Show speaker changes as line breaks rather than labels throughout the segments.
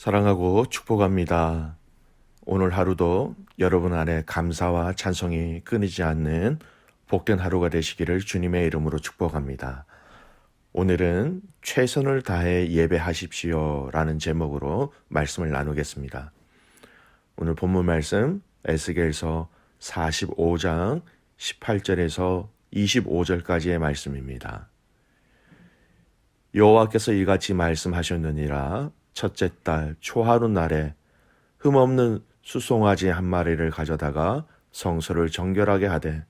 사랑하고 축복합니다. 오늘 하루도 여러분 안에 감사와 찬송이 끊이지 않는 복된 하루가 되시기를 주님의 이름으로 축복합니다. 오늘은 최선을 다해 예배하십시오 라는 제목으로 말씀을 나누겠습니다. 오늘 본문 말씀 에스겔서 45장 18절에서 25절까지의 말씀입니다. 여호와께서 이같이 말씀하셨느니라. 첫째 달 초하루 날에 흠없는 수송아지 한 마리를 가져다가 성소를 정결하게 하되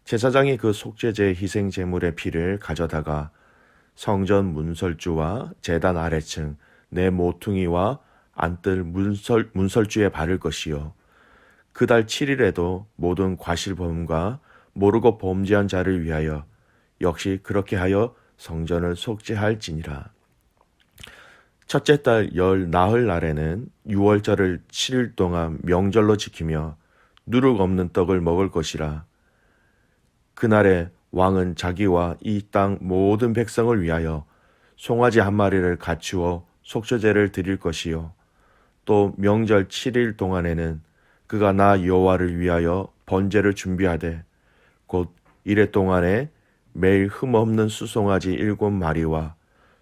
제사장이 그 속죄제 희생 제물의 피를 가져다가 성전 문설주와 제단 아래층 내 모퉁이와 안뜰 문설주에 바를 것이요 그달 7일에도 모든 과실범과 모르고 범죄한 자를 위하여 역시 그렇게 하여 성전을 속죄할지니라. 첫째 달 열 나흘 날에는 유월절을 7일 동안 명절로 지키며 누룩 없는 떡을 먹을 것이라. 그날에 왕은 자기와 이 땅 모든 백성을 위하여 송아지 한 마리를 갖추어 속죄제를 드릴 것이요 또 명절 7일 동안에는 그가 나 여호와를 위하여 번제를 준비하되 곧 이래 동안에 매일 흠없는 수송아지 7마리와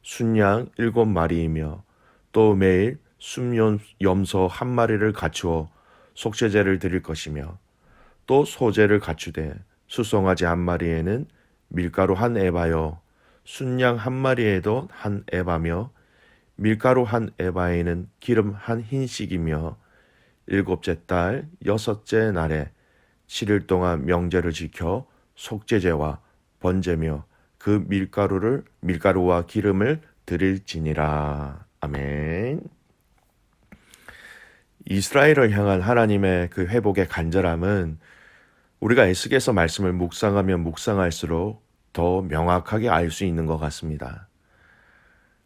순양 7마리이며 또 매일 순염소 1마리를 갖추어 속죄제를 드릴 것이며 또 소제를 갖추되 수송아지 1마리에는 밀가루 1에바요 순양 1마리에도 1에바며 밀가루 1에바에는 기름 1흰씩이며 일곱째 달 여섯째 날에 7일 동안 명제를 지켜 속죄제와 번제며 그 밀가루와 기름을 드릴지니라. 아멘. 이스라엘을 향한 하나님의 그 회복의 간절함은 우리가 에스겔서 말씀을 묵상하면 묵상할수록 더 명확하게 알 수 있는 것 같습니다.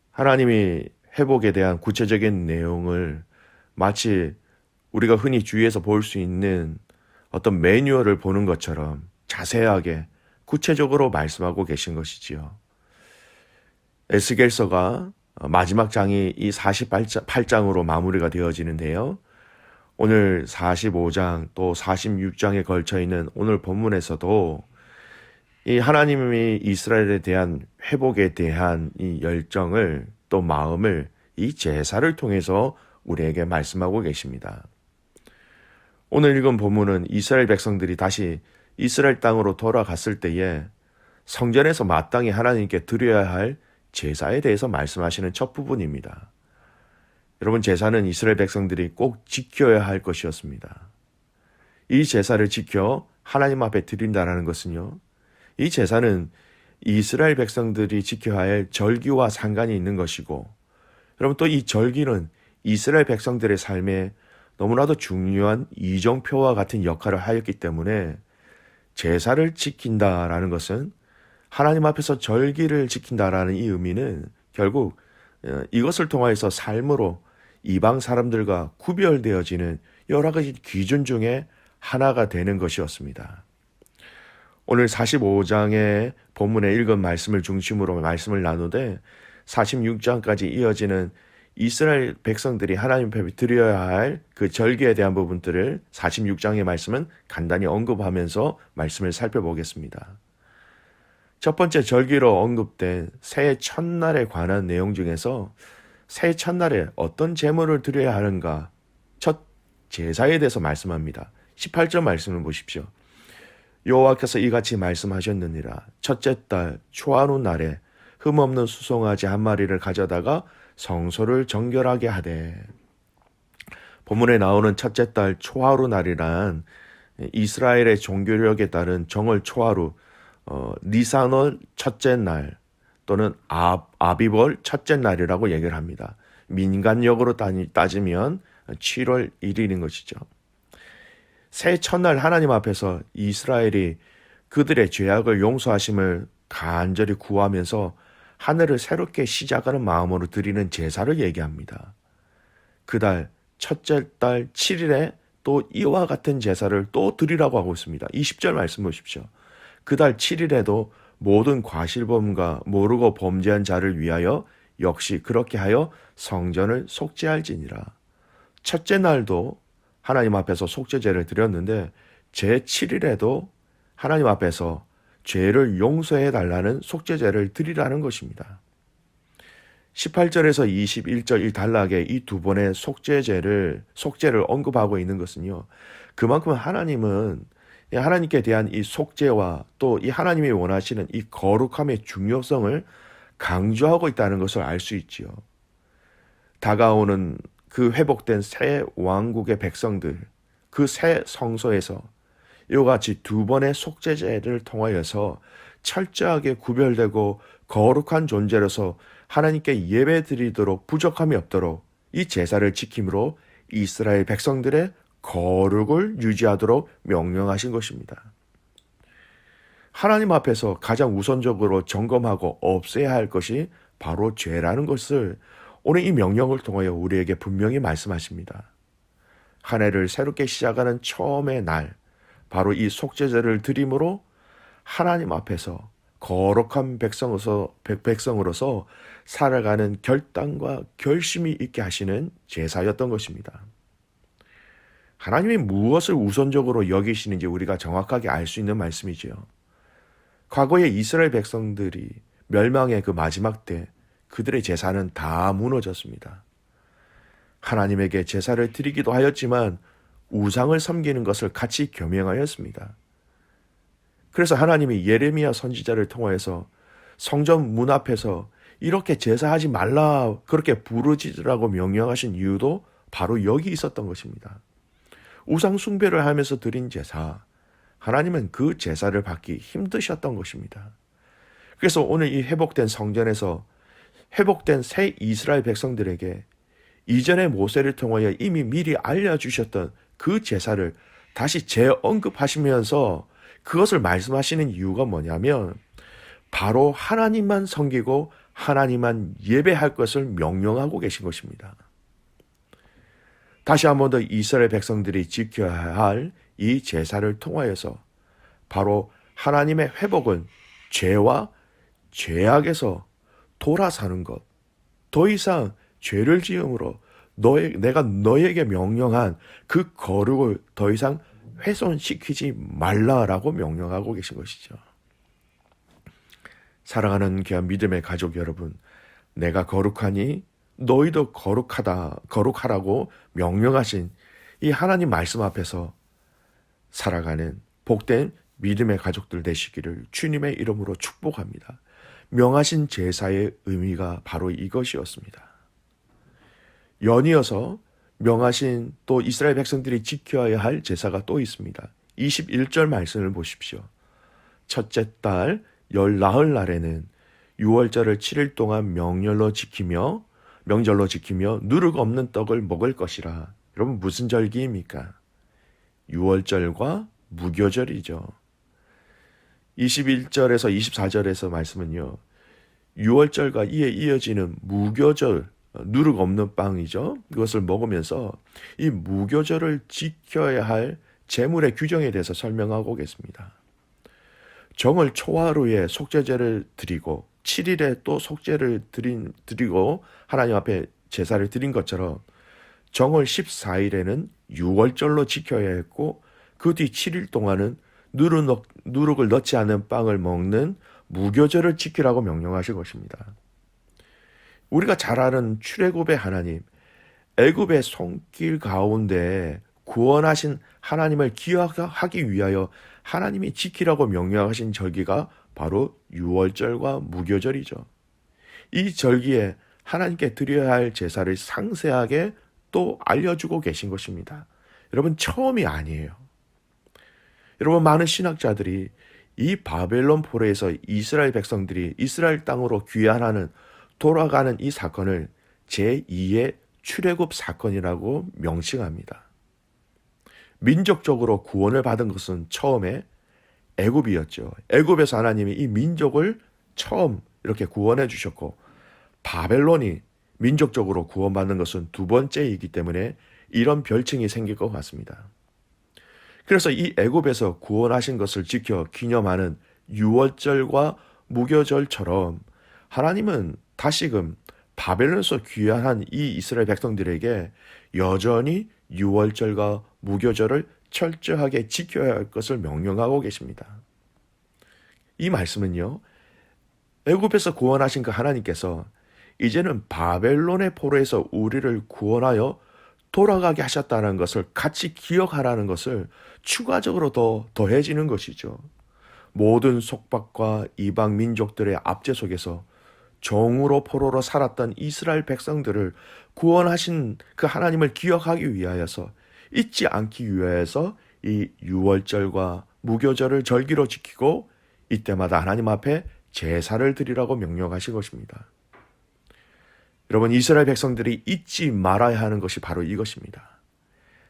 하나님이 회복에 대한 구체적인 내용을 마치 우리가 흔히 주위에서 볼 수 있는 어떤 매뉴얼을 보는 것처럼 자세하게 구체적으로 말씀하고 계신 것이지요. 에스겔서가 마지막 장이 이 48장으로 마무리가 되어지는데요. 오늘 45장 또 46장에 걸쳐 있는 오늘 본문에서도 이 하나님이 이스라엘에 대한 회복에 대한 이 열정을 또 마음을 이 제사를 통해서 우리에게 말씀하고 계십니다. 오늘 읽은 본문은 이스라엘 백성들이 다시 이스라엘 땅으로 돌아갔을 때에 성전에서 마땅히 하나님께 드려야 할 제사에 대해서 말씀하시는 첫 부분입니다. 여러분, 제사는 이스라엘 백성들이 꼭 지켜야 할 것이었습니다. 이 제사를 지켜 하나님 앞에 드린다는 것은요, 이 제사는 이스라엘 백성들이 지켜야 할 절기와 상관이 있는 것이고, 여러분 또 이 절기는 이스라엘 백성들의 삶에 너무나도 중요한 이정표와 같은 역할을 하였기 때문에 제사를 지킨다라는 것은 하나님 앞에서 절기를 지킨다라는 이 의미는 결국 이것을 통하여서 삶으로 이방 사람들과 구별되어지는 여러 가지 기준 중에 하나가 되는 것이었습니다. 오늘 45장의 본문에 읽은 말씀을 중심으로 말씀을 나누되 46장까지 이어지는 이스라엘 백성들이 하나님 앞에 드려야 할 그 절기에 대한 부분들을 46장의 말씀은 간단히 언급하면서 말씀을 살펴보겠습니다. 첫 번째 절기로 언급된 새해 첫날에 관한 내용 중에서 새해 첫날에 어떤 제물을 드려야 하는가, 첫 제사에 대해서 말씀합니다. 18절 말씀을 보십시오. 여호와께서 이같이 말씀하셨느니라. 첫째 달 초하루 날에 흠없는 수송아지 1마리를 가져다가 성소를 정결하게 하되. 본문에 나오는 첫째 달 초하루 날이란 이스라엘의 종교력에 따른 정월 초하루, 니산월 첫째 날 또는 아비벌 첫째 날이라고 얘기를 합니다. 민간력으로 따지면 7월 1일인 것이죠. 새해 첫날 하나님 앞에서 이스라엘이 그들의 죄악을 용서하심을 간절히 구하면서 하늘을 새롭게 시작하는 마음으로 드리는 제사를 얘기합니다. 그달 첫째 달 7일에 또 이와 같은 제사를 또 드리라고 하고 있습니다. 20절 말씀 보십시오. 그달 7일에도 모든 과실범과 모르고 범죄한 자를 위하여 역시 그렇게 하여 성전을 속죄할지니라. 첫째 날도 하나님 앞에서 속죄제를 드렸는데 제7일에도 하나님 앞에서 죄를 용서해 달라는 속죄제를 드리라는 것입니다. 18절에서 21절 이 단락에 이 두 번의 속죄를 언급하고 있는 것은요. 그만큼 하나님은 하나님께 대한 이 속죄와 또 이 하나님이 원하시는 이 거룩함의 중요성을 강조하고 있다는 것을 알 수 있지요. 다가오는 그 회복된 새 왕국의 백성들, 그 새 성소에서 이와 같이 두 번의 속죄제를 통하여서 철저하게 구별되고 거룩한 존재로서 하나님께 예배드리도록 부족함이 없도록 이 제사를 지킴으로 이스라엘 백성들의 거룩을 유지하도록 명령하신 것입니다. 하나님 앞에서 가장 우선적으로 점검하고 없애야 할 것이 바로 죄라는 것을 오늘 이 명령을 통하여 우리에게 분명히 말씀하십니다. 한 해를 새롭게 시작하는 처음의 날, 바로 이 속죄제를 드림으로 하나님 앞에서 거룩한 백성으로서 살아가는 결단과 결심이 있게 하시는 제사였던 것입니다. 하나님이 무엇을 우선적으로 여기시는지 우리가 정확하게 알 수 있는 말씀이지요. 과거에 이스라엘 백성들이 멸망의 그 마지막 때 그들의 제사는 다 무너졌습니다. 하나님에게 제사를 드리기도 하였지만 우상을 섬기는 것을 같이 겸행하였습니다. 그래서 하나님이 예레미야 선지자를 통하여서 성전 문 앞에서 이렇게 제사하지 말라 그렇게 부르짖으라고 명령하신 이유도 바로 여기 있었던 것입니다. 우상 숭배를 하면서 드린 제사, 하나님은 그 제사를 받기 힘드셨던 것입니다. 그래서 오늘 이 회복된 성전에서 회복된 새 이스라엘 백성들에게 이전의 모세를 통하여 이미 미리 알려주셨던 그 제사를 다시 재언급하시면서 그것을 말씀하시는 이유가 뭐냐면 바로 하나님만 섬기고 하나님만 예배할 것을 명령하고 계신 것입니다. 다시 한 번 더 이스라엘 백성들이 지켜야 할 이 제사를 통하여서 바로 하나님의 회복은 죄와 죄악에서 돌아사는 것, 더 이상 죄를 지음으로 내가 너에게 명령한 그 거룩을 더 이상 훼손시키지 말라라고 명령하고 계신 것이죠. 사랑하는 귀한 믿음의 가족 여러분, 내가 거룩하니 너희도 거룩하라고 명령하신 이 하나님 말씀 앞에서 살아가는 복된 믿음의 가족들 되시기를 주님의 이름으로 축복합니다. 명하신 제사의 의미가 바로 이것이었습니다. 연이어서 명하신 또 이스라엘 백성들이 지켜야 할 제사가 또 있습니다. 21절 말씀을 보십시오. 첫째 달 열 나흘 날에는 유월절을 7일 동안 명절로 지키며 누룩 없는 떡을 먹을 것이라. 여러분 무슨 절기입니까? 유월절과 무교절이죠. 21절에서 24절에서 말씀은요. 유월절과 이에 이어지는 무교절, 누룩 없는 빵이죠. 그것을 먹으면서 이 무교절을 지켜야 할 제물의 규정에 대해서 설명하고 계십니다. 정월 초하루에 속죄제를 드리고 7일에 또 속죄를 드리고 하나님 앞에 제사를 드린 것처럼 정월 14일에는 유월절로 지켜야 했고 그 뒤 7일 동안은 누룩을 넣지 않은 빵을 먹는 무교절을 지키라고 명령하신 것입니다. 우리가 잘 아는 출애굽의 하나님, 애굽의 손길 가운데 구원하신 하나님을 기억하기 위하여 하나님이 지키라고 명령하신 절기가 바로 유월절과 무교절이죠. 이 절기에 하나님께 드려야 할 제사를 상세하게 또 알려주고 계신 것입니다. 여러분 처음이 아니에요. 여러분 많은 신학자들이 이 바벨론 포로에서 이스라엘 백성들이 이스라엘 땅으로 귀환하는 돌아가는 이 사건을 제2의 출애굽 사건이라고 명칭합니다. 민족적으로 구원을 받은 것은 처음에 애굽이었죠. 애굽에서 하나님이 이 민족을 처음 이렇게 구원해 주셨고 바벨론이 민족적으로 구원받는 것은 두 번째이기 때문에 이런 별칭이 생길 것 같습니다. 그래서 이 애굽에서 구원하신 것을 지켜 기념하는 유월절과 무교절처럼 하나님은 다시금 바벨론에서 귀환한 이 이스라엘 백성들에게 여전히 유월절과 무교절을 철저하게 지켜야 할 것을 명령하고 계십니다. 이 말씀은요, 애굽에서 구원하신 그 하나님께서 이제는 바벨론의 포로에서 우리를 구원하여 돌아가게 하셨다는 것을 같이 기억하라는 것을 추가적으로 더 더해지는 것이죠. 모든 속박과 이방 민족들의 압제 속에서 종으로 포로로 살았던 이스라엘 백성들을 구원하신 그 하나님을 기억하기 위하여서, 잊지 않기 위하여서 이 유월절과 무교절을 절기로 지키고 이때마다 하나님 앞에 제사를 드리라고 명령하신 것입니다. 여러분, 이스라엘 백성들이 잊지 말아야 하는 것이 바로 이것입니다.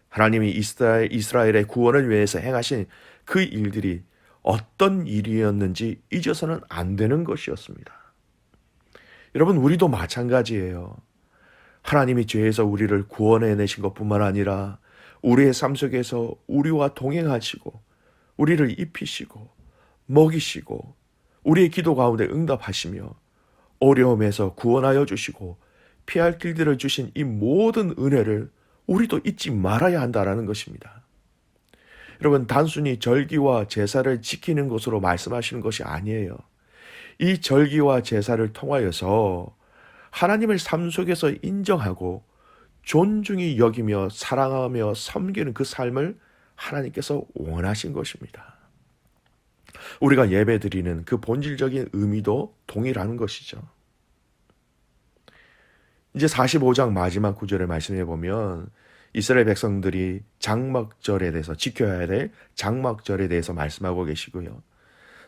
하나님이 이스라엘의 구원을 위해서 행하신 그 일들이 어떤 일이었는지 잊어서는 안 되는 것이었습니다. 여러분, 우리도 마찬가지예요. 하나님이 죄에서 우리를 구원해내신 것뿐만 아니라 우리의 삶 속에서 우리와 동행하시고 우리를 입히시고 먹이시고 우리의 기도 가운데 응답하시며 어려움에서 구원하여 주시고 피할 길들을 주신 이 모든 은혜를 우리도 잊지 말아야 한다는 것입니다. 여러분, 단순히 절기와 제사를 지키는 것으로 말씀하시는 것이 아니에요. 이 절기와 제사를 통하여서 하나님을 삶 속에서 인정하고 존중히 여기며 사랑하며 섬기는 그 삶을 하나님께서 원하신 것입니다. 우리가 예배드리는 그 본질적인 의미도 동일한 것이죠. 이제 45장 마지막 구절을 말씀해 보면 이스라엘 백성들이 장막절에 대해서 지켜야 될 장막절에 대해서 말씀하고 계시고요.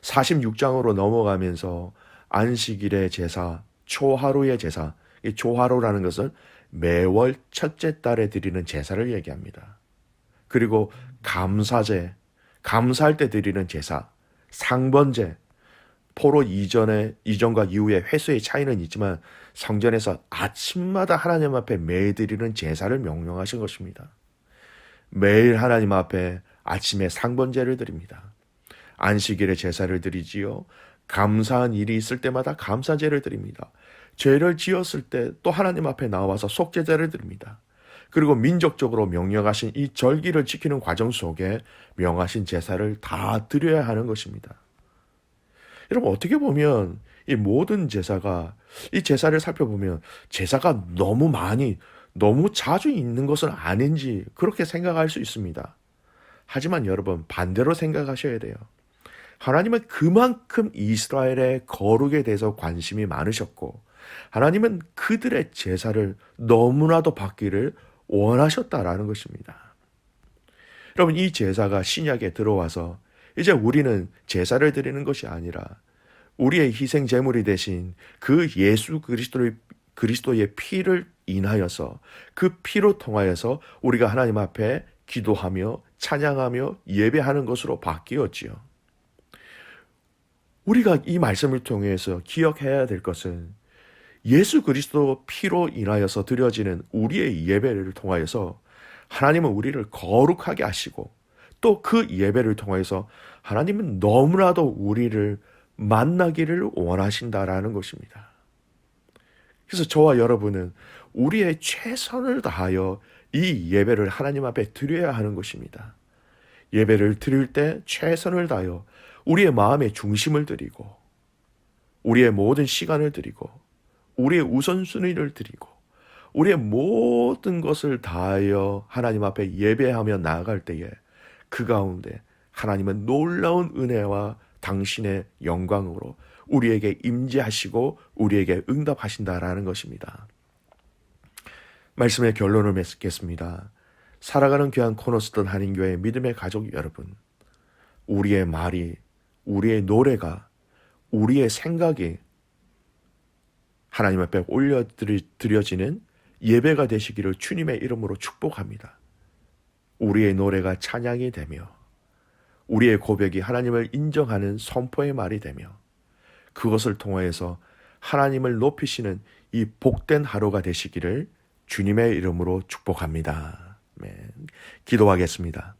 46장으로 넘어가면서 안식일의 제사, 초하루의 제사, 이 초하루라는 것은 매월 첫째 달에 드리는 제사를 얘기합니다. 그리고 감사제, 감사할 때 드리는 제사, 상번제, 포로 이전과 이후의 횟수의 차이는 있지만 성전에서 아침마다 하나님 앞에 매일 드리는 제사를 명령하신 것입니다. 매일 하나님 앞에 아침에 상번제를 드립니다. 안식일에 제사를 드리지요. 감사한 일이 있을 때마다 감사제를 드립니다. 죄를 지었을 때 또 하나님 앞에 나와서 속죄제를 드립니다. 그리고 민족적으로 명령하신 이 절기를 지키는 과정 속에 명하신 제사를 다 드려야 하는 것입니다. 여러분, 어떻게 보면 이 모든 제사가, 이 제사를 살펴보면 제사가 너무 많이, 너무 자주 있는 것은 아닌지 그렇게 생각할 수 있습니다. 하지만 여러분, 반대로 생각하셔야 돼요. 하나님은 그만큼 이스라엘의 거룩에 대해서 관심이 많으셨고 하나님은 그들의 제사를 너무나도 받기를 원하셨다라는 것입니다. 여러분, 이 제사가 신약에 들어와서 이제 우리는 제사를 드리는 것이 아니라 우리의 희생 제물이 되신 그 예수 그리스도의 피를 인하여서 그 피로 통하여서 우리가 하나님 앞에 기도하며 찬양하며 예배하는 것으로 바뀌었지요. 우리가 이 말씀을 통해서 기억해야 될 것은 예수 그리스도 피로 인하여서 드려지는 우리의 예배를 통하여서 하나님은 우리를 거룩하게 하시고 또 그 예배를 통해서 하나님은 너무나도 우리를 만나기를 원하신다라는 것입니다. 그래서 저와 여러분은 우리의 최선을 다하여 이 예배를 하나님 앞에 드려야 하는 것입니다. 예배를 드릴 때 최선을 다하여 우리의 마음의 중심을 드리고 우리의 모든 시간을 드리고 우리의 우선순위를 드리고 우리의 모든 것을 다하여 하나님 앞에 예배하며 나아갈 때에 그 가운데 하나님은 놀라운 은혜와 당신의 영광으로 우리에게 임재하시고 우리에게 응답하신다라는 것입니다. 말씀의 결론을 맺겠습니다. 살아가는 귀한 코너스턴 한인교회 믿음의 가족 여러분, 우리의 말이, 우리의 노래가, 우리의 생각이 하나님 앞에 올려드려지는 예배가 되시기를 주님의 이름으로 축복합니다. 우리의 노래가 찬양이 되며 우리의 고백이 하나님을 인정하는 선포의 말이 되며 그것을 통하여서 하나님을 높이시는 이 복된 하루가 되시기를 주님의 이름으로 축복합니다. 기도하겠습니다.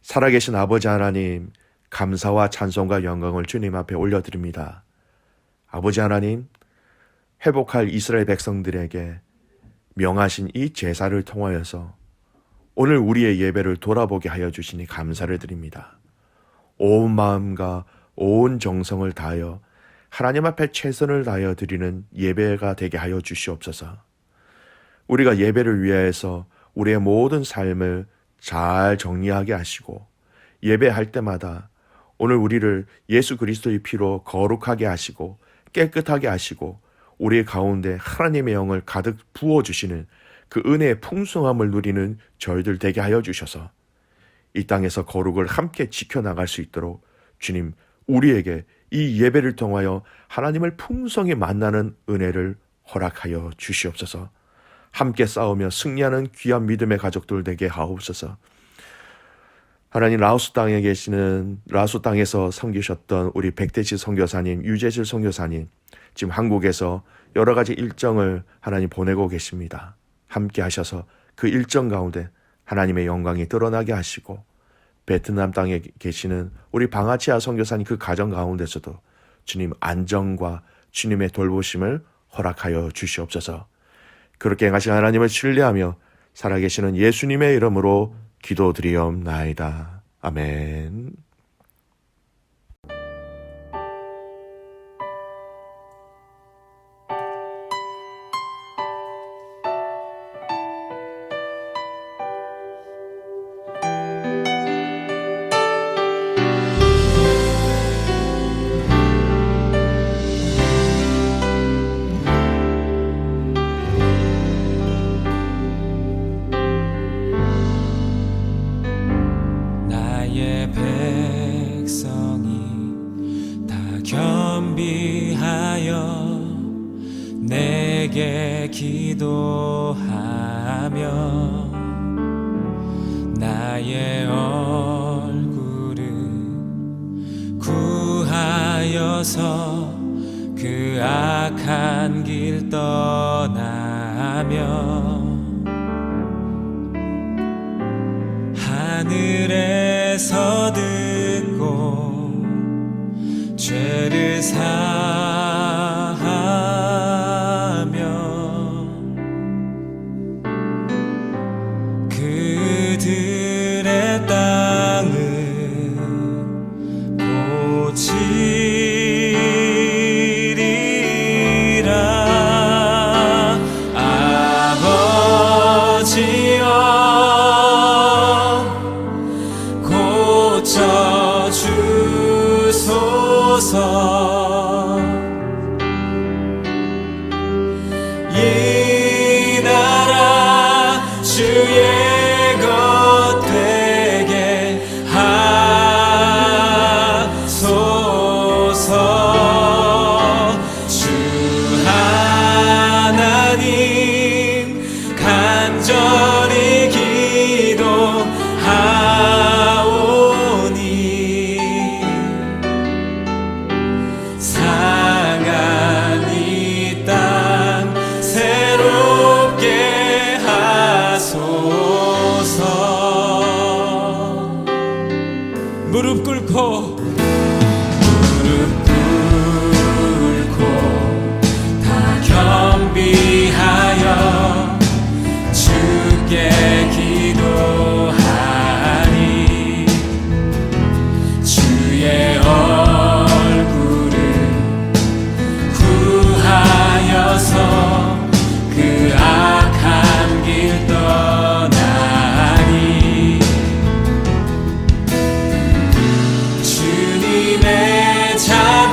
살아계신 아버지 하나님, 감사와 찬송과 영광을 주님 앞에 올려드립니다. 아버지 하나님, 회복할 이스라엘 백성들에게 명하신 이 제사를 통하여서 오늘 우리의 예배를 돌아보게 하여 주시니 감사를 드립니다. 온 마음과 온 정성을 다하여 하나님 앞에 최선을 다하여 드리는 예배가 되게 하여 주시옵소서. 우리가 예배를 위하여서 우리의 모든 삶을 잘 정리하게 하시고 예배할 때마다 오늘 우리를 예수 그리스도의 피로 거룩하게 하시고 깨끗하게 하시고 우리 가운데 하나님의 영을 가득 부어주시는 그 은혜의 풍성함을 누리는 저희들 되게 하여 주셔서 이 땅에서 거룩을 함께 지켜나갈 수 있도록 주님 우리에게 이 예배를 통하여 하나님을 풍성히 만나는 은혜를 허락하여 주시옵소서. 함께 싸우며 승리하는 귀한 믿음의 가족들 되게 하옵소서. 하나님 라오스 땅에서 섬기셨던 우리 백대지 선교사님, 유재실 선교사님 지금 한국에서 여러 가지 일정을 하나님 보내고 계십니다. 함께 하셔서 그 일정 가운데 하나님의 영광이 드러나게 하시고 베트남 땅에 계시는 우리 방아치아 선교사님 그 가정 가운데서도 주님 안정과 주님의 돌보심을 허락하여 주시옵소서. 그렇게 행하신 하나님을 신뢰하며 살아계시는 예수님의 이름으로 기도드리옵나이다. 아멘.
내게 기도하며 나의 얼굴을 구하여서 그 악한 길 떠나며 하늘에서 듣고 죄를 그들의 땅을 고치리라. 아버지여 고쳐주소서. 이 나라 주의 간절히 기도하오니 상한 이 땅 새롭게 하소서. 무릎 꿇고 다 겸비하여 주께 기도하니 주의 얼굴을 구하여서 그 악한 길 떠나니 주님의 자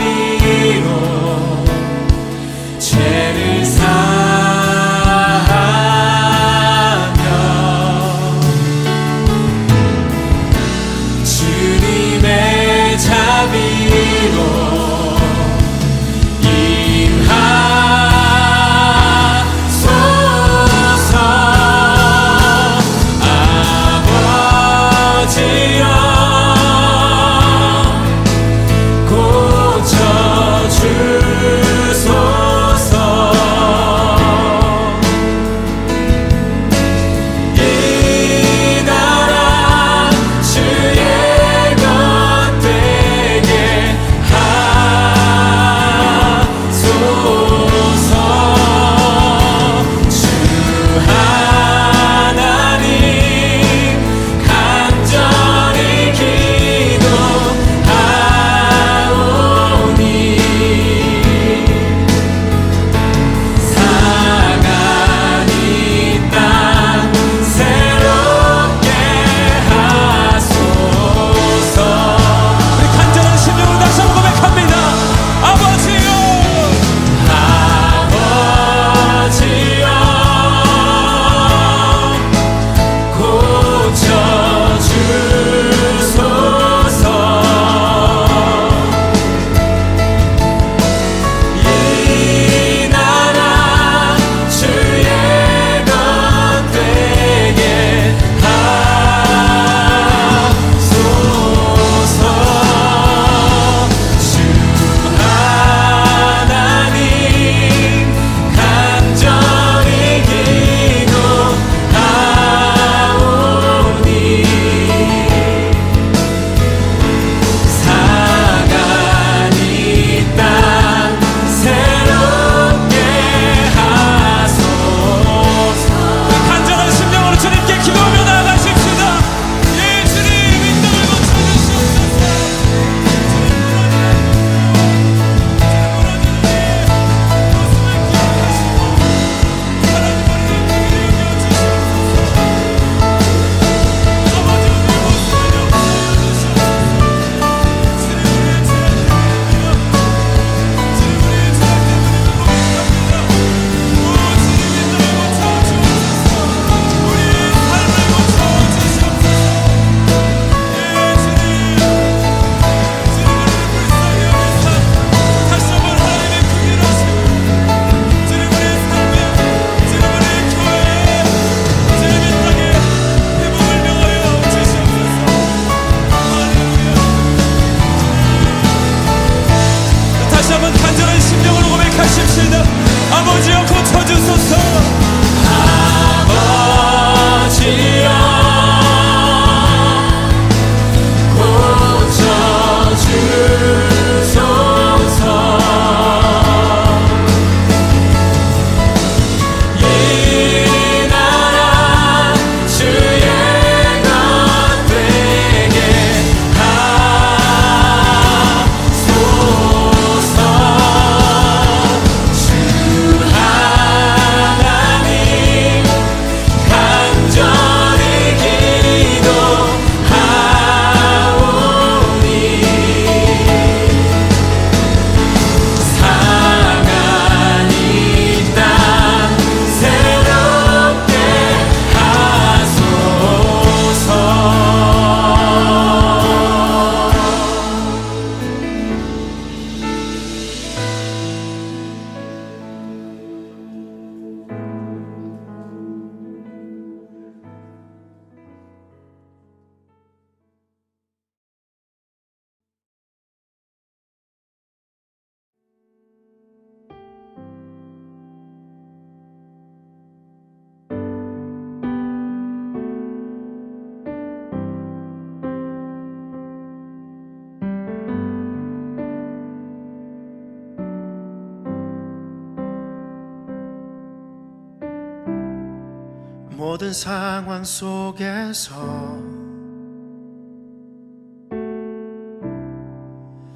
모든 상황 속에서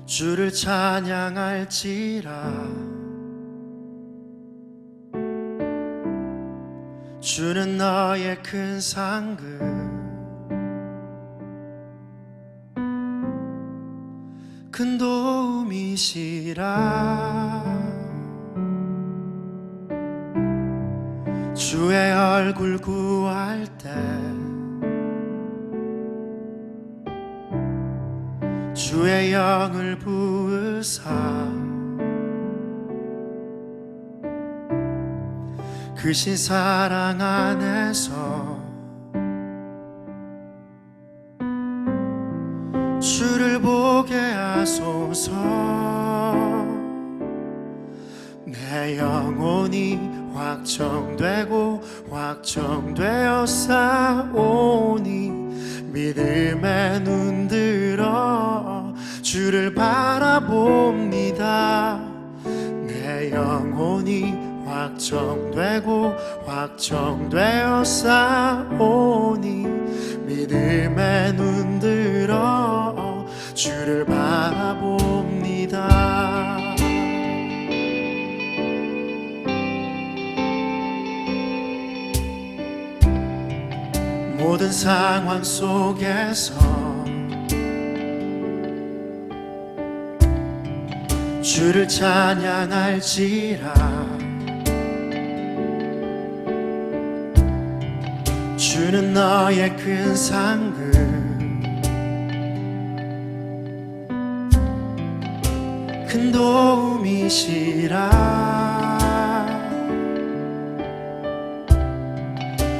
주를 찬양할지라. 주는 너의 큰 상급, 큰 도움이시라. 주의 얼굴 구할 때 주의 영을 부으사 크신 사랑 안에서 주를 보게 하소서. 내 영혼이 확정되고 확정되어 싸우니 믿음의 눈 들어 주를 바라봅니다. 내 영혼이 확정되고 확정되어 싸우니 믿음의 눈 들어 주를 바라봅니다. 모든 상황 속에서 주를 찬양할지라. 주는 너의 큰 상급, 큰 도움이시라.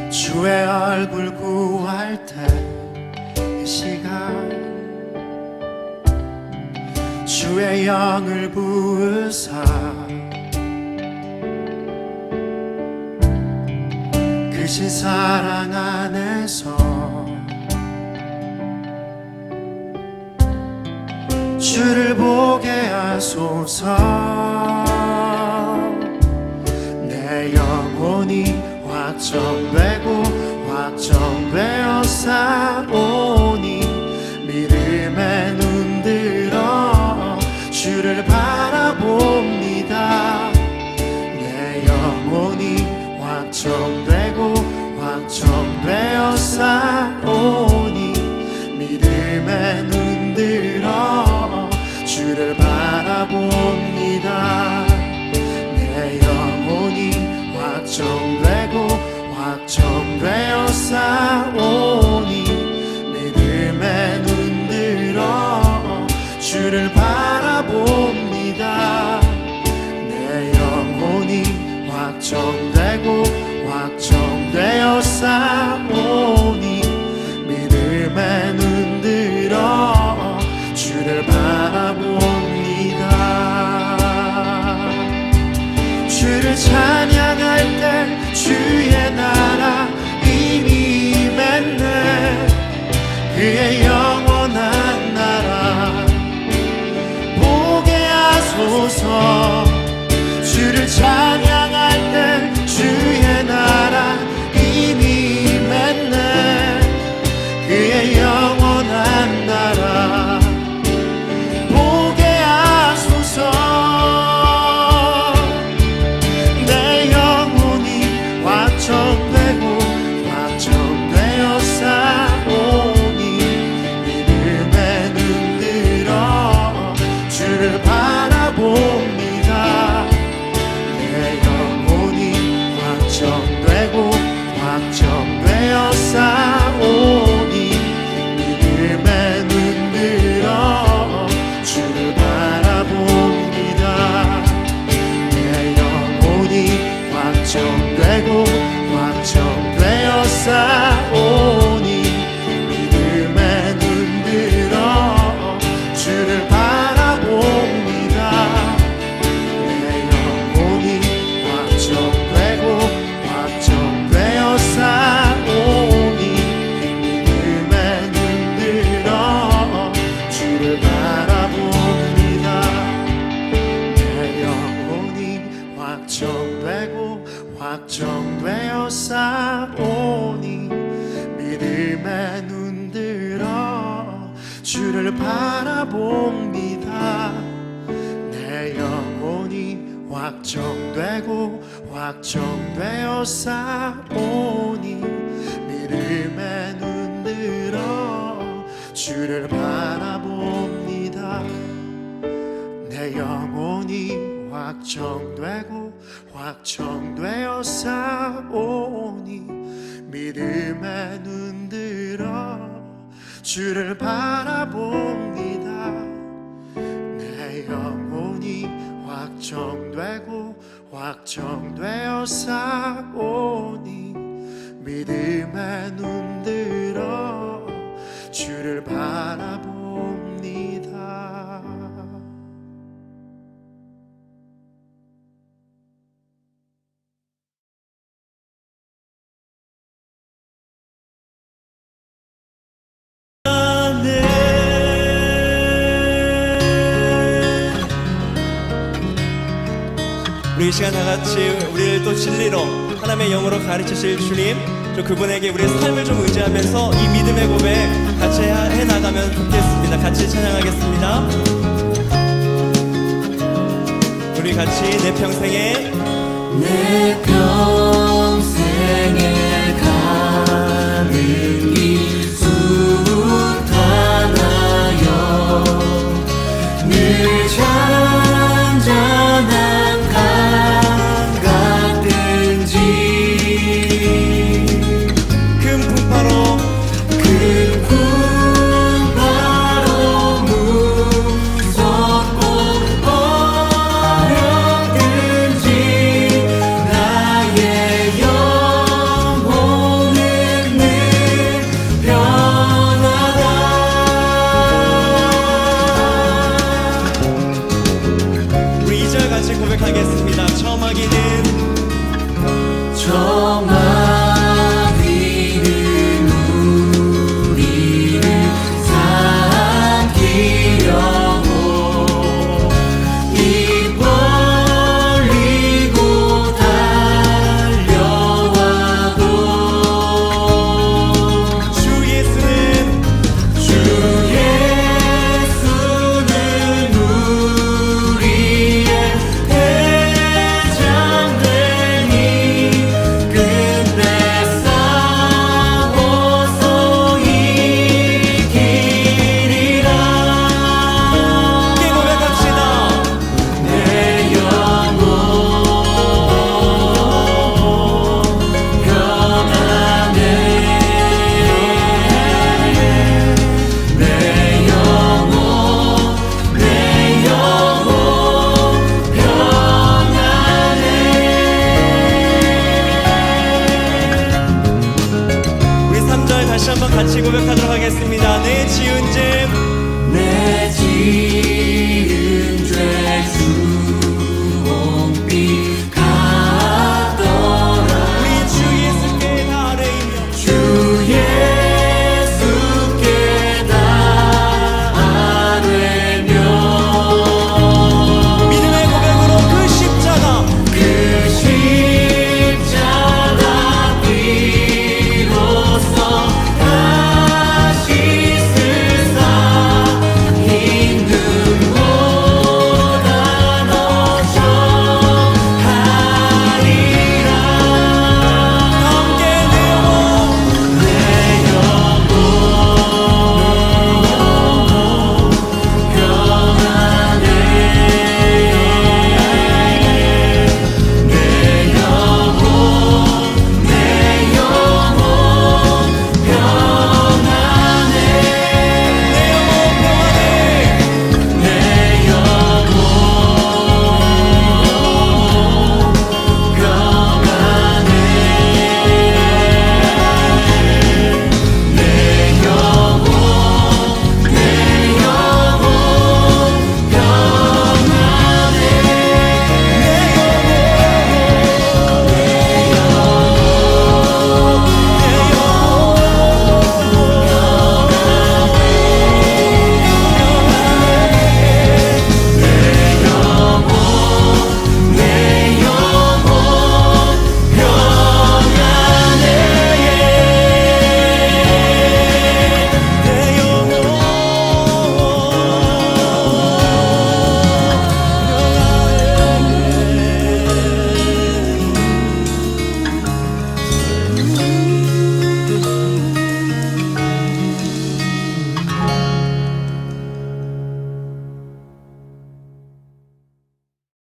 주의 얼굴 구할 때 이 시간 주의 영을 부으사 크신 사랑 안에서 주를 보게 하소서. 내 영혼이 확정되고 확정되어 싸우니 믿음의 눈 들어 주를 바라봅니다. 내 영혼이 확정되고 확정되어 싸우니 믿음의 눈 들어 주를 바라봅니다. 내 영혼이 확정되고 확정되어 싸우니 믿음의 눈 들어 주를 바라봅니다. 내 영혼이 확정되고 확정되어 싸우니 믿음의 눈 들어 주를 바라봅니다. 주를 찬양할 때 주의 나라 이미 임했네. 그의 영원한 나라 보게 하소서. 주를 찬양할 때 주의 나라 이미 임했네. 그의 영원한 나라 보게 하소서. 내 영혼이 확정되고 확정되어 싸우니 믿음의 눈 들어 주를 바라봅니다. 내 영혼이 확정되고 확정되어 싸우니 믿음의 눈 들어 주를 바라봅니다. 내 영혼이 확정되고 확정되어 싸우니 믿음의 눈 들어 주를 바라봅니다. 내 영혼이 확정되고 확정되어 싸우니 믿음의 눈 들어 주를 바라봅니다. 내 영혼이 확정되고 확정되어 싸우니 믿음에 눈들어 주를 바라봅니다. 내 영혼이 확정되고 확정되어 싸우니 믿음에 눈들어 주를 바라봅니다. 내 영혼이 확정되고 확정되어 싸우니 믿음에 눈들어 주를 바라봅니다. 내 영혼이 확정되고 확정되어 싸우니 믿음에 눈들어 주를 바라봅니다.
우리 이 시간 다 같이 우리를 또 진리로 하나님의 영으로 가르치실 주님, 저 그분에게 우리의 삶을 좀 의지하면서 이 믿음의 고백 같이 해나가면 좋겠습니다. 같이 찬양하겠습니다. 우리 같이 내 평생에
내